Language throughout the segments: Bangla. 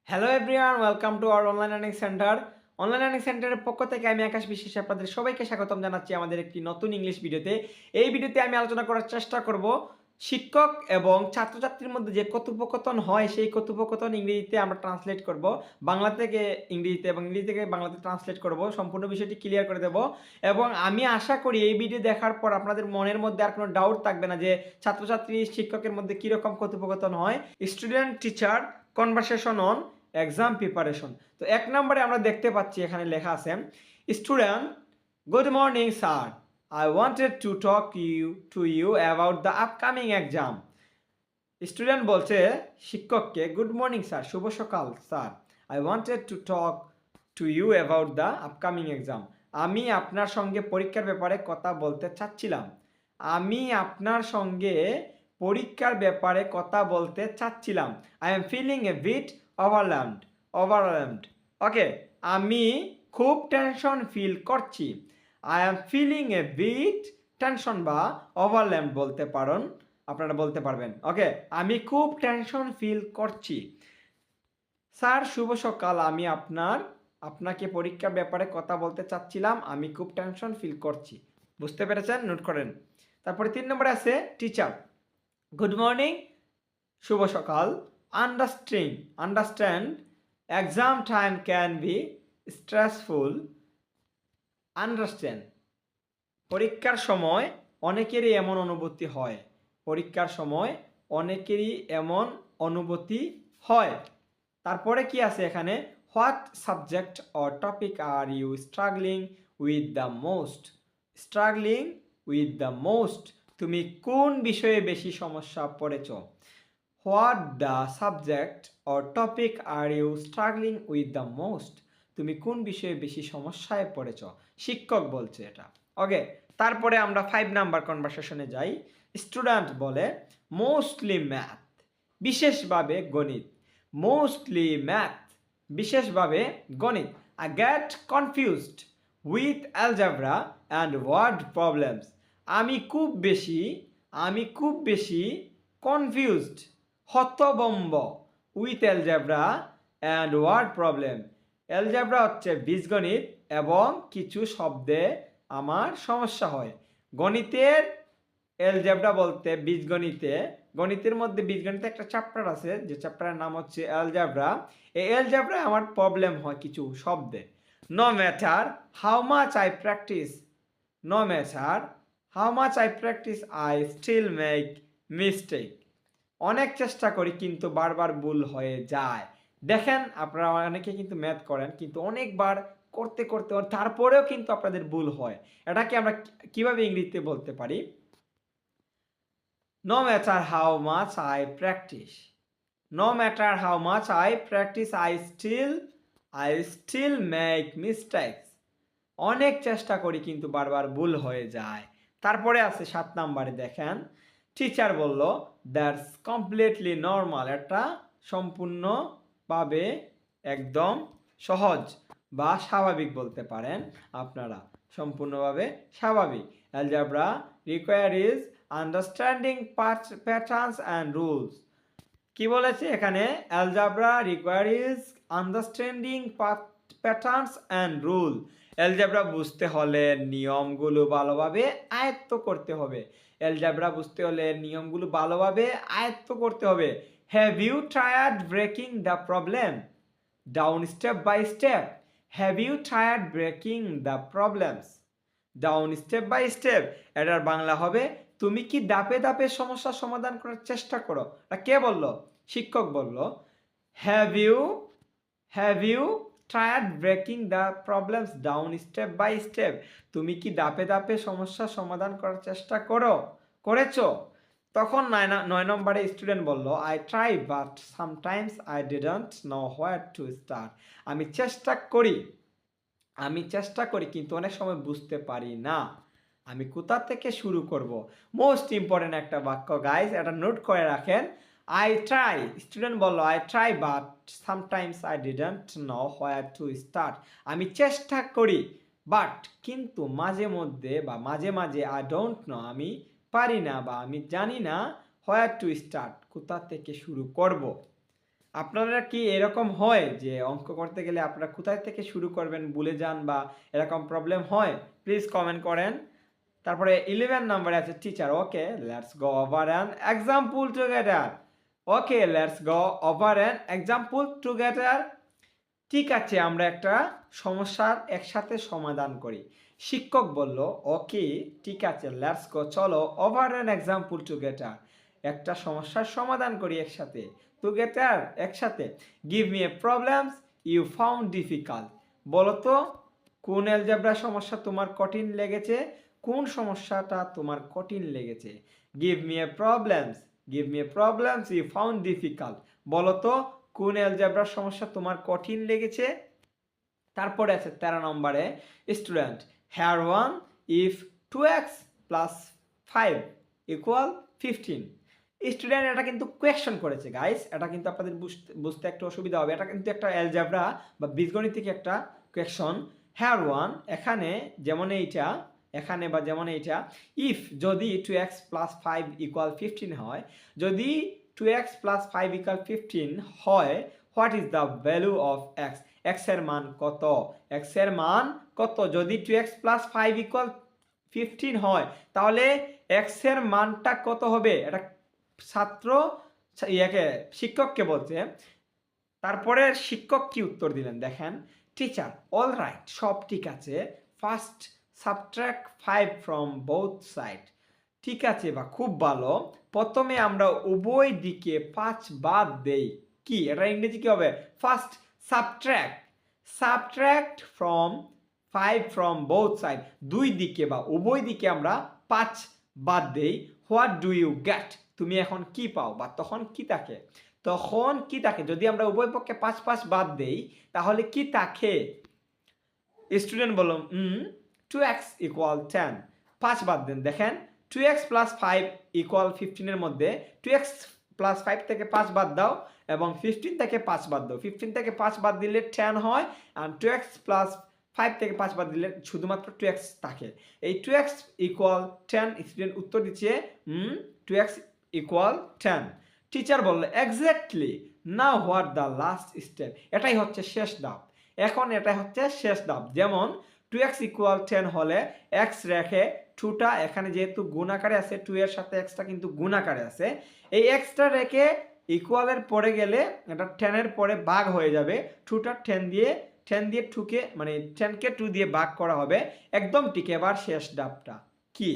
Hello everyone, welcome to our online learning centre. Online learning সেন্টারের পক্ষ থেকে আমি আকাশ বিশ্বাস আপনাদের সবাইকে স্বাগতম জানাচ্ছি আমাদের একটি নতুন ইংলিশ ভিডিওতে। এই ভিডিওতে আমি আলোচনা করার চেষ্টা করব শিক্ষক এবং ছাত্রছাত্রীর মধ্যে যে কথোপকথন হয় সেই কথোপকথন ইংরেজিতে আমরা ট্রান্সলেট করব, বাংলা থেকে ইংরেজিতে এবং ইংরেজি থেকে বাংলাতে ট্রান্সলেট করব, সম্পূর্ণ বিষয়টি ক্লিয়ার করে দেব। এবং আমি আশা করি এই ভিডিও দেখার পর আপনাদের মনের মধ্যে আর কোনো ডাউট থাকবে না যে ছাত্রছাত্রী শিক্ষকের মধ্যে কীরকম কথোপকথন হয়। Student teacher conversation on exam preparation. তো এক নম্বরে আমরা দেখতে পাচ্ছি এখানে লেখা আছে, student good morning sir, I wanted to talk to you about the upcoming exam. Student বলছে শিক্ষককে, গুড মর্নিং স্যার, শুভ সকাল স্যার, I wanted to talk to you about the upcoming exam. আমি আপনার সঙ্গে পরীক্ষার ব্যাপারে কথা বলতে চাচ্ছিলাম। আমি আপনার সঙ্গে পরীক্ষার ব্যাপারে কথা বলতে চাচ্ছিলাম। I am feeling a bit overwhelmed. Okay, আমি খুব টেনশন ফিল করছি। I am feeling a bit tension বা ওভারওয়েলমড বলতে পারেন, আপনারা বলতে পারবেন। ওকে, আমি খুব টেনশন ফিল করছি। স্যার শুভ সকাল, আমি আপনাকে পরীক্ষার ব্যাপারে কথা বলতে চাচ্ছিলাম। আমি খুব টেনশন ফিল করছি। বুঝতে পেরেছেন? নোট করেন। তারপরে 3 নম্বরে আছে টিচার, গুড মর্নিং, শুভ সকাল, understand exam time can be stressful. Understand, পরীক্ষার সময় অনেকেরই এমন অনুভূতি হয়। পরীক্ষার সময় অনেকেরই এমন অনুভূতি হয়। তারপরে কি আছে এখানে, what subject or topic are you struggling with the most. Struggling with the most, তুমি কোন বিষয়ে বেশি সমস্যা পড়েছ। What the subject or topic are you struggling with the most, তুমি কোন বিষয়ে বেশি সমস্যায় পড়েছ, শিক্ষক বলছে এটা। ওকে, তারপরে আমরা 5 নাম্বার কনভারসেশনে যাই। স্টুডেন্ট বলে মোস্টলি ম্যাথ, বিশেষভাবে গণিত। মোস্টলি ম্যাথ, বিশেষভাবে গণিত। I get confused with algebra and word problems. আমি খুব বেশি কনফিউজড, হতভম্ব, with algebra and word problem. Algebra হচ্ছে বীজগণিত এবং কিছু শব্দে আমার সমস্যা হয়। গণিতের অ্যালজেব্রা বলতে গণিতের মধ্যে বীজগণিতে একটা চ্যাপ্টার আছে, যে চ্যাপ্টারের নাম হচ্ছে অ্যালজেব্রা। এই অ্যালজেব্রায় আমার প্রবলেম হয় কিছু শব্দে। No matter how much I practice, no matter how much I practice I still make mistake. অনেক চেষ্টা করি কিন্তু বারবার ভুল হয়ে যায়। দেখেন, আপনারা অনেকে কিন্তু ম্যাথ করেন কিন্তু অনেকবার করতে করতে তারপরেও কিন্তু আপনাদের ভুল হয়। এটাকে আমরা কিভাবে ইংরেজিতে বলতে পারি? No matter how much I practice, no matter how much I practice, I still make mistakes. অনেক চেষ্টা করি কিন্তু বারবার ভুল হয়ে যায়। তারপরে আছে 7 নাম্বারে, দেখেন টিচার বলল দ্যাটস কমপ্লিটলি নর্মাল। এটা সম্পূর্ণভাবে একদম সহজ বা স্বাভাবিক বলতে পারেন আপনারা, সম্পূর্ণভাবে স্বাভাবিক। Algebra require is understanding patterns and rules. কি বলেছে এখানে? Algebra require is understanding patterns and rule. Algebra বুঝতে হলে নিয়মগুলো ভালোভাবে আয়ত্ত করতে হবে। অ্যালজেব্রা বুঝতে হলে নিয়মগুলো ভালোভাবে আয়ত্ত করতে হবে। Have you tried breaking the problem down step by step? Have you tried breaking the problems down step by step? এটার বাংলা হবে, তুমি কি ধাপে ধাপে সমস্যার সমাধান করার চেষ্টা করো। এটা কে বলল? শিক্ষক বলল। Have you tried breaking the problems down step by step? তুমি কি ধাপে ধাপে সমস্যার সমাধান করার চেষ্টা করেছো? তখন 9 নম্বরে স্টুডেন্ট বলল, I try but sometimes I didn't know where to start. আমি চেষ্টা করি কিন্তু অনেক সময় বুঝতে পারি না আমি কোথা থেকে শুরু করব। মোস্ট ইম্পর্টেন্ট একটা বাক্য গাইজ, এটা নোট করে রাখেন। আই ট্রাই, স্টুডেন্ট বলল I try but sometimes I didn't know where to start. আমি চেষ্টা করি বাট কিন্তু মাঝে মধ্যে বা মাঝে মাঝে আই ডোন্ট নো, আমি পারি না বা আমি জানি না, হোয়ার টু স্টার্ট, কোথা থেকে শুরু করব। আপনারা কি এরকম হয় যে অঙ্ক করতে গেলে আপনারা কোথায় থেকে শুরু করবেন ভুলে যান বা এরকম প্রবলেম হয়? প্লিজ কমেন্ট করেন। তারপরে 11 নম্বরে আছে teacher. Okay, let's go over an example together. Okay, let's go over an example together. ঠিক আছে, আমরা একটা সমস্যার একসাথে সমাধান করি। শিক্ষক বলল, ওকে ঠিক আছে, লেটস গো, চলো, ওভার অ্যান এক্সাম্পল টুগেদার, একটা সমস্যার সমাধান করি একসাথে। টুগেদার, একসাথে। Give me a problems you found difficult. বলো তো কোন অ্যালজেব্রা সমস্যা তোমার কঠিন লেগেছে? কোন সমস্যাটা তোমার কঠিন লেগেছে? Give me a problems, give me a problems you found difficult. বলো তো কোন অ্যালজেব্রার সমস্যা তোমার কঠিন লেগেছে? তারপরে আছে 13 নম্বরে student, here one, if 2x plus 5 equal 15। Student এটা কিন্তু কোয়েকশন করেছে গাইস, এটা কিন্তু আপনাদের বুঝতে একটু অসুবিধা হবে। এটা কিন্তু একটা অ্যালজেব্রা বা বীজগণিতিক একটা কোয়েকশন। হেয়ার ওয়ান, এখানে যেমন এইটা, এখানে বা যেমন এইটা, ইফ যদি 2x প্লাস 5 ইকুয়াল 15 হয়, যদি 2x প্লাস 5 ইকুয়াল 15 হয়, what is the value of x? X এর মান কত? এক্স এর মান কত? যদি 2x প্লাস 5 ইকুয়াল 15 হয়, তাহলে এক্স এর মানটা কত হবে? এটা ছাত্র ইয়াকে শিক্ষককে বলছে। তারপরে শিক্ষক কি উত্তর দিলেন দেখেন, টিচার, অল রাইট, সব ঠিক আছে, first subtract 5 from both side. ঠিক আছে বা খুব ভালো, প্রথমে আমরা উভয় দিকে 5 বাদ দেই। কি এটা ইংরেজি কি হবে? First subtract, subtract from 5 from both side, দুই দিকে বা উভয় দিকে আমরা 5 বাদ দেই। What do you get? তুমি এখন কি পাও বা তখন কি থাকে? তখন কি থাকে? যদি আমরা উভয় পক্ষে 5 5 বাদ দেই তাহলে কি থাকে? স্টুডেন্ট বলল 2x ইকুয়াল 10। 5 বাদ দেন, দেখেন 2x প্লাস 5 ইকুয়াল 15 এর মধ্যে 2x প্লাস 5 থেকে 5 বাদ দাও এবং 15 থেকে 5 বাদ দাও। 15 থেকে 5 বাদ দিলে 10 হয়, আর 2x প্লাস 5 থেকে 5 বাদ দিলে শুধুমাত্র 2x থাকে। এই 2x ইকুয়াল 10, স্টুডেন্ট উত্তর দিচ্ছে 2x ইকুয়াল 10। টিচার বলল, exactly, now what the last step? এটাই হচ্ছে শেষ ধাপ। এখন এটা হচ্ছে শেষ ধাপ। যেমন 2x ইকুয়াল 10 হলে x রেখে 2টা, এখানে যেহেতু গুণ আকারে আছে 2 এর সাথে xটা কিন্তু গুণ আকারে আছে, এই xটা রেখে ইকুয়ালের পরে গেলে এটা 10 এর পরে ভাগ হয়ে যাবে। 2টা 10 দিয়ে 2কে মানে 10কে 2 দিয়ে ভাগ করা হবে। একদম ঠিক। এবার শেষ ধাপটা কি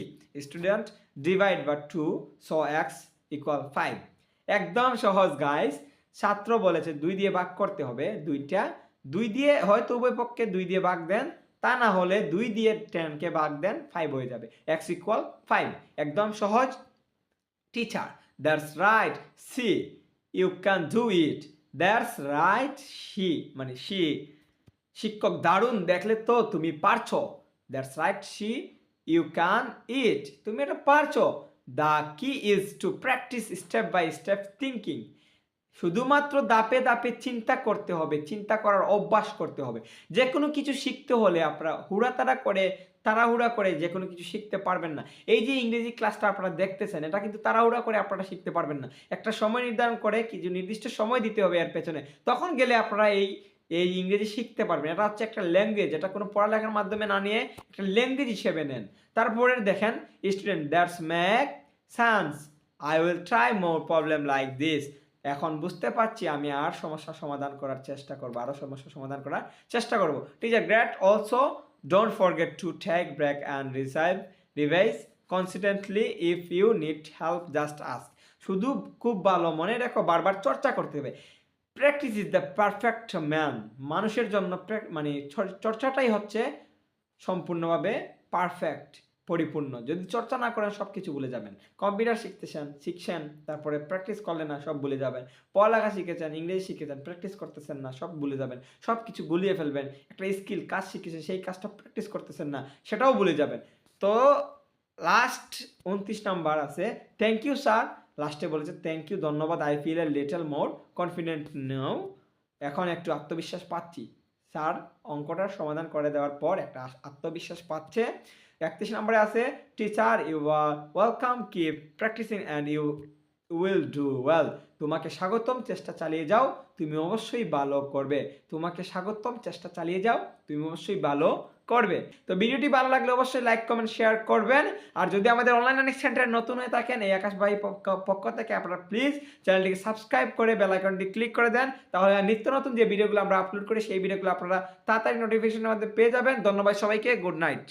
student? Divide by 2, so x equal 5। একদম সহজ গাইস। ছাত্র বলেছে 2 দিয়ে ভাগ করতে হবে, দুইটা 2 দিয়ে, হয়তো উভয় পক্ষে 2 দিয়ে ভাগ দেন, তা না হলে 2 দিয়ে 10 কে ভাগ দেন, 5 হয়ে যাবে। x ইকুয়াল 5, একদম সহজ। Teacher, that's right, see, you can do it. That's right, শি মানে শি, শিক্ষক, দারুণ, দেখলে তো তুমি পারছো। দ্যাটস রাইট, শি, ইউ ক্যান ইট, তুমি এটা পারছো। The key is to practice step by step thinking. শুধুমাত্র ধাপে ধাপে চিন্তা করতে হবে, চিন্তা করার অভ্যাস করতে হবে। যে কোনো কিছু শিখতে হলে আপনারা তাড়াহুড়া করে যে কোনো কিছু শিখতে পারবেন না। এই যে ইংরেজি ক্লাসটা আপনারা দেখতেছেন, এটা কিন্তু তাড়াহুড়া করে আপনারা শিখতে পারবেন না। একটা সময় নির্ধারণ করে কিছু নির্দিষ্ট সময় দিতে হবে এর পেছনে, তখন গেলে আপনারা এই এই ইংরেজি শিখতে পারবেন। এটা হচ্ছে একটা ল্যাঙ্গুয়েজ, এটা কোনো পড়ালেখার মাধ্যমে না নিয়ে একটা ল্যাঙ্গুয়েজ হিসেবে নেন। তারপরে দেখেন student, that's make sense, I will try more problem like this. এখন বুঝতে পারছি, আমি আর সমস্যা সমাধান করার চেষ্টা করব, আরও সমস্যা সমাধান করার চেষ্টা করব। Teacher, great, also don't forget to take break and revise consistently, if you need help just ask. শুধু খুব ভালো মনে রেখো, বারবার চর্চা করতে হবে। Practice is the perfect man. মানুষের জন্য মানে চর্চাটাই হচ্ছে সম্পূর্ণভাবে পারফেক্ট, পরিপূর্ণ। যদি চর্চা না করেন সব কিছু ভুলে যাবেন। কম্পিউটার শিখছেন, তারপরে প্র্যাকটিস করলেন না, সব ভুলে যাবেন। পড়ালেখা শিখেছেন, ইংরেজি শিখেছেন, প্র্যাকটিস করতেছেন না, সব ভুলে যাবেন। সব কিছু গুলিয়ে ফেলবেন। একটা স্কিল, কাজ শিখেছেন, সেই কাজটা প্র্যাকটিস করতেছেন না, সেটাও ভুলে যাবেন। তো লাস্ট 29 নাম্বার আছে, থ্যাংক ইউ স্যার। লাস্টে বলেছে থ্যাংক ইউ, ধন্যবাদ, I feel a little more confident now. এখন একটু আত্মবিশ্বাস পাচ্ছি। স্যার অঙ্কটার সমাধান করে দেওয়ার পর একটা আত্মবিশ্বাস পাচ্ছে। 31 নম্বরে আছে, teacher, you are welcome, keep practicing and you will do well. তোমাকে স্বাগতম, চেষ্টা চালিয়ে যাও, তুমি অবশ্যই ভালো করবে। তোমাকে স্বাগতম, চেষ্টা চালিয়ে যাও, তুমি অবশ্যই ভালো করবে। তো ভিডিওটি ভালো লাগলে অবশ্যই লাইক, কমেন্ট, শেয়ার করবেন। আর যদি আমাদের অনলাইন লার্নিং সেন্টারে নতুন হয়ে থাকেন, এই আকাশ ভাই পক্ষ থেকে আপনারা প্লিজ চ্যানেলটিকে সাবস্ক্রাইব করে বেল আইকনটি ক্লিক করে দেন। তাহলে নিত্য নতুন যে ভিডিওগুলো আমরা আপলোড করি সেই ভিডিওগুলো আপনারা তাড়াতাড়ি নোটিফিকেশনের মধ্যে পেয়ে যাবেন। ধন্যবাদ সবাইকে। Good night.